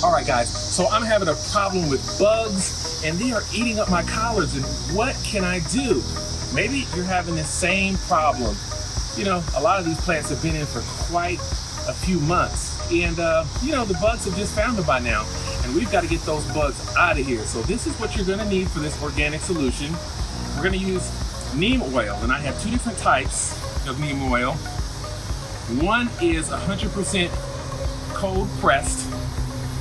All right, guys, so I'm having a problem with bugs and they are eating up my collards, and what can I do? Maybe you're having the same problem. You know, a lot of these plants have been in for quite a few months, and you know, the bugs have just found them by now, and we've got to get those bugs out of here. So this is what you're going to need for this organic solution. We're going to use neem oil, and I have two different types of neem oil. One is 100% cold pressed,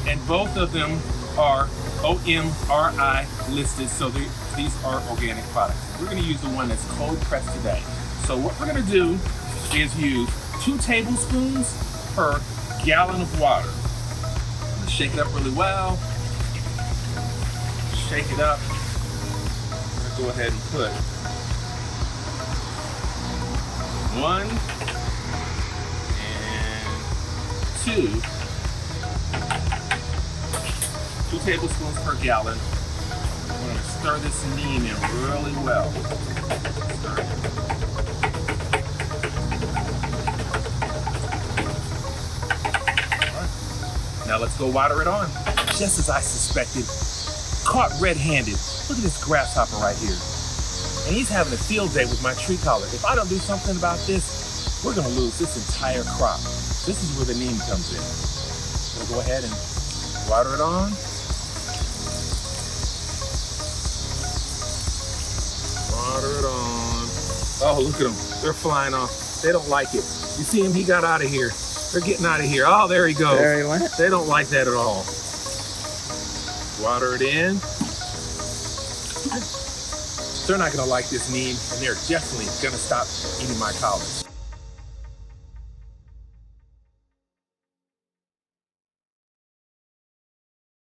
and both of them are OMRI listed, so these are organic products. We're going to use the one that's cold pressed today. So what we're going to do is use 2 tablespoons per gallon of water. I'm going to shake it up really well. Shake it up. I'm going to go ahead and put 1 and 2 tablespoons per gallon. I'm going to stir this neem in really well. Stir it. Right. Now let's go water it on. Just as I suspected, caught red-handed. Look at this grasshopper right here. And he's having a field day with my tree collar. If I don't do something about this, we're going to lose this entire crop. This is where the neem comes in. We'll go ahead and water it on. Water it on. Oh, look at them. They're flying off. They don't like it. You see him? He got out of here. They're getting out of here. Oh, there he goes. There he went. They don't like that at all. Water it in. They're not going to like this neem, and they're definitely going to stop eating my collards.